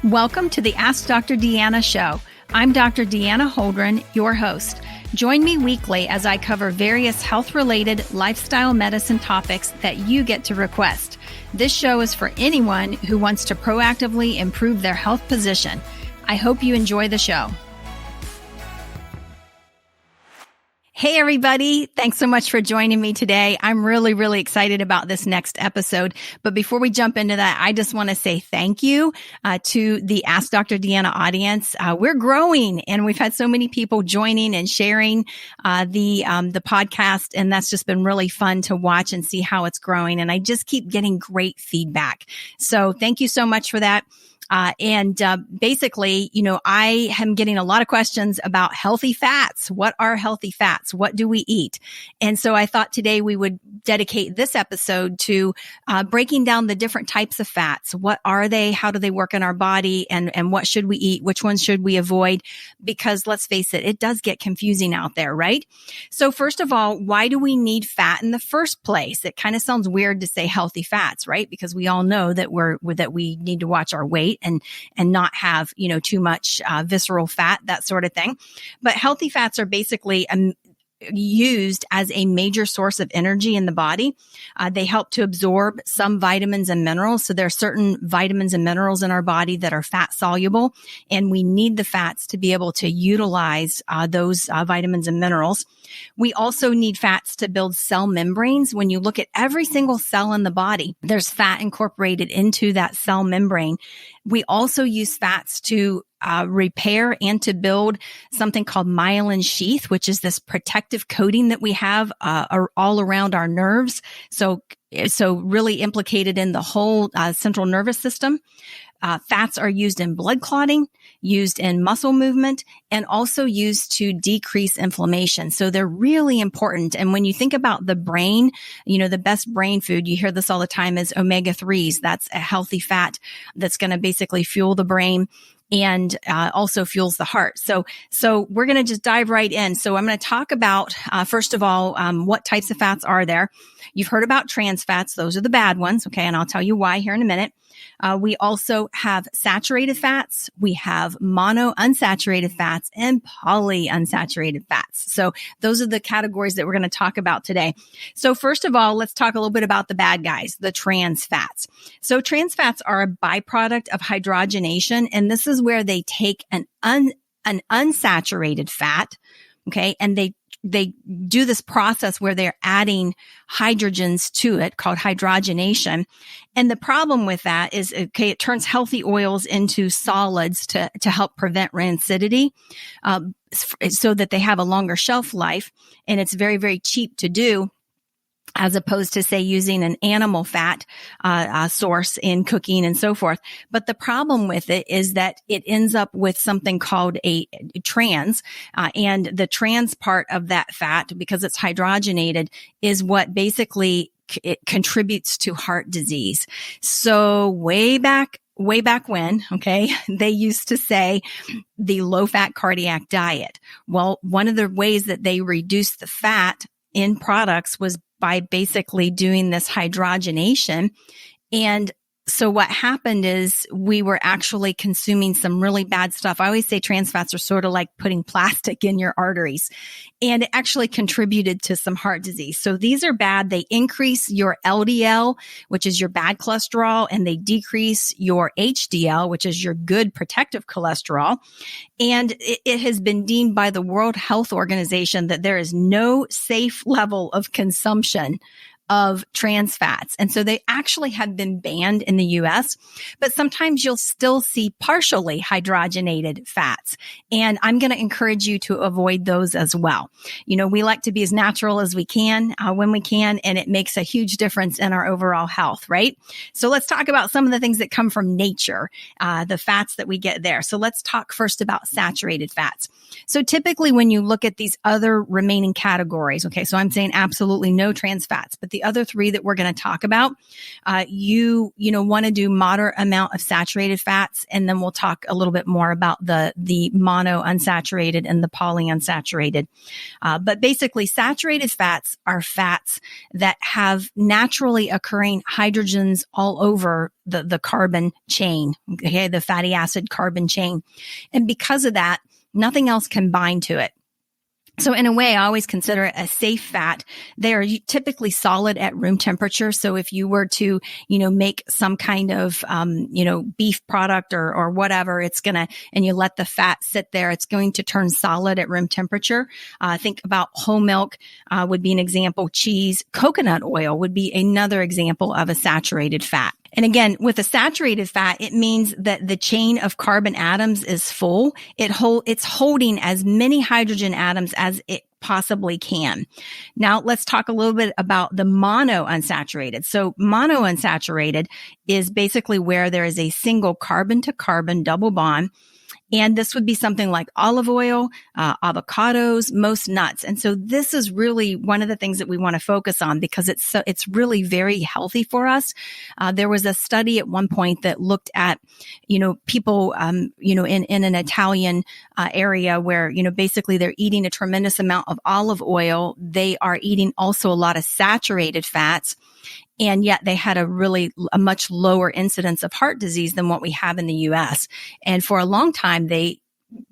Welcome to the Ask Dr. Deanna show. I'm Dr. Deanna Holdren, your host. Join me weekly as I cover various health-related lifestyle medicine topics that you get to request. This show is for anyone who wants to proactively improve their health position. I hope you enjoy the show. Hey, everybody. Thanks so much for joining me today. I'm really excited about this next episode. But before we jump into that, I just want to say thank you to the Ask Dr. Deanna audience. We're growing and we've had so many people joining and sharing the podcast. And that's just been really fun to watch and see how it's growing. And I just keep getting great feedback. So thank you so much for that. Basically, I am getting a lot of questions about healthy fats. What are healthy fats? What do we eat? And so I thought today we would dedicate this episode to breaking down the different types of fats. What are they? How do they work in our body? And what should we eat? Which ones should we avoid? Because let's face it, it does get confusing out there, right? So first of all, why do we need fat in the first place? It kind of sounds weird to say healthy fats, right? Because we all know that we need to watch our weight and not have, too much visceral fat, that sort of thing. But healthy fats are basically used as a major source of energy in the body. They help to absorb some vitamins and minerals. So there are certain vitamins and minerals in our body that are fat soluble, and we need the fats to be able to utilize those vitamins and minerals. We also need fats to build cell membranes. When you look at every single cell in the body, there's fat incorporated into that cell membrane. We also use fats to repair and to build something called myelin sheath, which is this protective coating that we have all around our nerves. So really implicated in the whole central nervous system. Fats are used in blood clotting, used in muscle movement, and also used to decrease inflammation. So they're really important. And when you think about the brain, the best brain food, you hear this all the time, is omega-3s. That's a healthy fat that's going to basically fuel the brain and also fuels the heart. So we're going to just dive right in. So I'm going to talk about, first of all, what types of fats are there. You've heard about trans fats. Those are the bad ones. Okay. And I'll tell you why here in a minute. We also have saturated fats. We have monounsaturated fats and polyunsaturated fats. So those are the categories that we're going to talk about today. So first of all, let's talk a little bit about the bad guys, the trans fats. So trans fats are a byproduct of hydrogenation, and this is where they take an unsaturated fat, okay, and they do this process where they're adding hydrogens to it called hydrogenation. And the problem with that is, it turns healthy oils into solids to help prevent rancidity, so that they have a longer shelf life. And it's very cheap to do, as opposed to, say, using an animal fat source in cooking and so forth. But the problem with it is that it ends up with something called a trans, and the trans part of that fat, because it's hydrogenated, is what basically it contributes to heart disease. So way back when, okay, they used to say the low-fat cardiac diet. Well, one of the ways that they reduced the fat in products was by basically doing this hydrogenation. And so what happened is we were actually consuming some really bad stuff. I always say trans fats are sort of like putting plastic in your arteries, and it actually contributed to some heart disease. So these are bad. They increase your LDL, which is your bad cholesterol, and they decrease your HDL, which is your good protective cholesterol. And it has been deemed by the World Health Organization that there is no safe level of consumption of trans fats. And so they actually have been banned in the US, but sometimes you'll still see partially hydrogenated fats. And I'm going to encourage you to avoid those as well. We like to be as natural as we can when we can, and it makes a huge difference in our overall health, right? So let's talk about some of the things that come from nature, the fats that we get there. So let's talk first about saturated fats. So typically when you look at these other remaining categories, okay, so I'm saying absolutely no trans fats, but the the other three that we're going to talk about, you want to do moderate amount of saturated fats. And then we'll talk a little bit more about the monounsaturated and the polyunsaturated. But basically, saturated fats are fats that have naturally occurring hydrogens all over the carbon chain, okay, the fatty acid carbon chain. And because of that, nothing else can bind to it. So in a way, I always consider it a safe fat. They are typically solid at room temperature. So if you were to, make some kind of, beef product or whatever, and you let the fat sit there, it's going to turn solid at room temperature. Think about whole milk, would be an example. Cheese, coconut oil would be another example of a saturated fat. And again, with a saturated fat, it means that the chain of carbon atoms is full. It's holding as many hydrogen atoms as it possibly can. Now, let's talk a little bit about the monounsaturated. So monounsaturated is basically where there is a single carbon to carbon double bond. And this would be something like olive oil, avocados, most nuts. And so this is really one of the things that we want to focus on because it's really very healthy for us. There was a study at one point that looked at, people, in an Italian area where, basically they're eating a tremendous amount of olive oil. They are eating also a lot of saturated fats. And yet they had a much lower incidence of heart disease than what we have in the U.S. And for a long time, they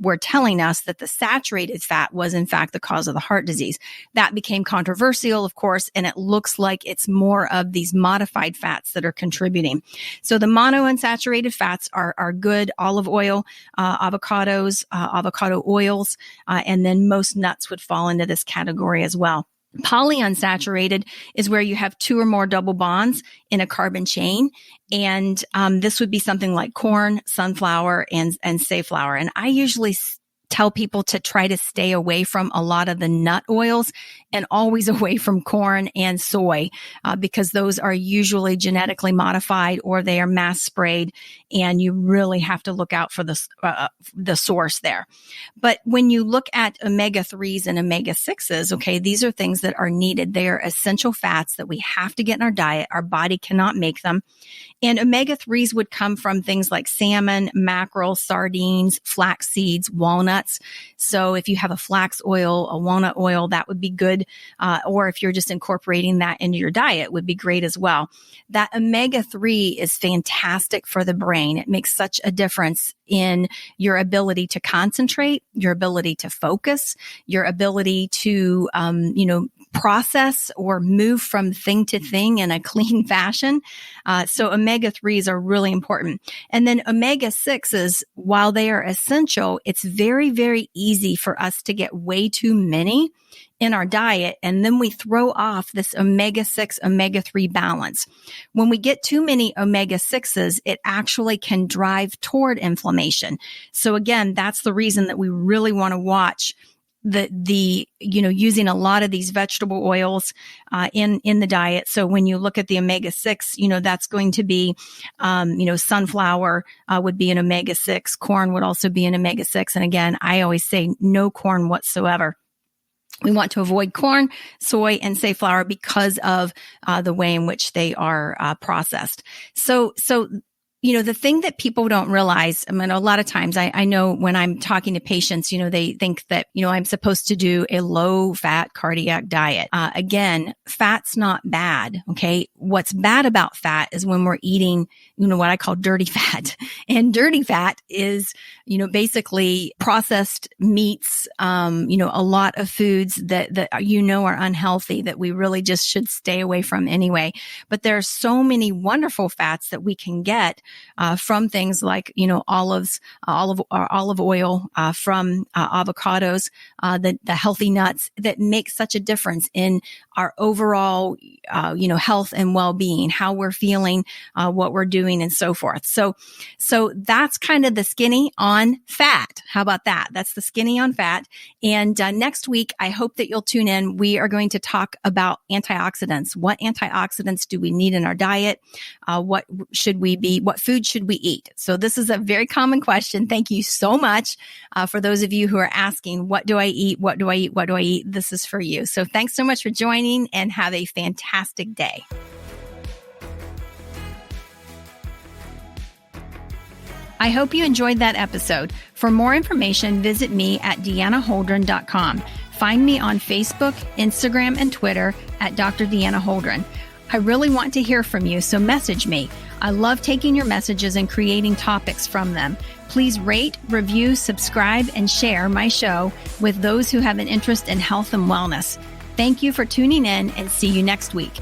were telling us that the saturated fat was in fact the cause of the heart disease. That became controversial, of course, and it looks like it's more of these modified fats that are contributing. So the monounsaturated fats are good: olive oil, avocados, avocado oils, and then most nuts would fall into this category as well. Polyunsaturated is where you have two or more double bonds in a carbon chain. And this would be something like corn, sunflower, and safflower. And I usually tell people to try to stay away from a lot of the nut oils and always away from corn and soy, because those are usually genetically modified or they are mass sprayed, and you really have to look out for the source there. But when you look at omega-3s and omega-6s, okay, these are things that are needed. They are essential fats that we have to get in our diet. Our body cannot make them. And omega-3s would come from things like salmon, mackerel, sardines, flax seeds, walnuts. So if you have a flax oil, a walnut oil, that would be good. Or if you're just incorporating that into your diet, would be great as well. That omega-3 is fantastic for the brain. It makes such a difference in your ability to concentrate, your ability to focus, your ability to, process or move from thing to thing in a clean fashion. So omega-3s are really important. And then omega-6s, while they are essential, it's very, very easy for us to get way too many in our diet. And then we throw off this omega-6, omega-3 balance. When we get too many omega-6s, it actually can drive toward inflammation. So again, that's the reason that we really want to watch using a lot of these vegetable oils, in the diet. So when you look at the omega-6, that's going to be, sunflower, would be an omega-6. Corn would also be an omega-6. And again, I always say no corn whatsoever. We want to avoid corn, soy, and safflower because of, the way in which they are, processed. So, the thing that people don't realize, I mean, a lot of times I know when I'm talking to patients, they think that, I'm supposed to do a low fat cardiac diet. Again, fat's not bad. Okay. What's bad about fat is when we're eating, what I call dirty fat. And dirty fat is, basically processed meats, a lot of foods that are unhealthy that we really just should stay away from anyway. But there are so many wonderful fats that we can get from things like, olive oil, from avocados, the healthy nuts that make such a difference in our overall, health and well-being, how we're feeling, what we're doing, and so forth. So that's kind of the skinny on fat. How about that? That's the skinny on fat. And next week, I hope that you'll tune in. We are going to talk about antioxidants. What antioxidants do we need in our diet? What what food should we eat? So this is a very common question. Thank you so much for those of you who are asking, what do I eat? What do I eat? What do I eat? This is for you. So thanks so much for joining and have a fantastic day. I hope you enjoyed that episode. For more information, visit me at deannaholdren.com. Find me on Facebook, Instagram, and Twitter at Dr. Deanna Holdren. I really want to hear from you, so message me. I love taking your messages and creating topics from them. Please rate, review, subscribe, and share my show with those who have an interest in health and wellness. Thank you for tuning in, and see you next week.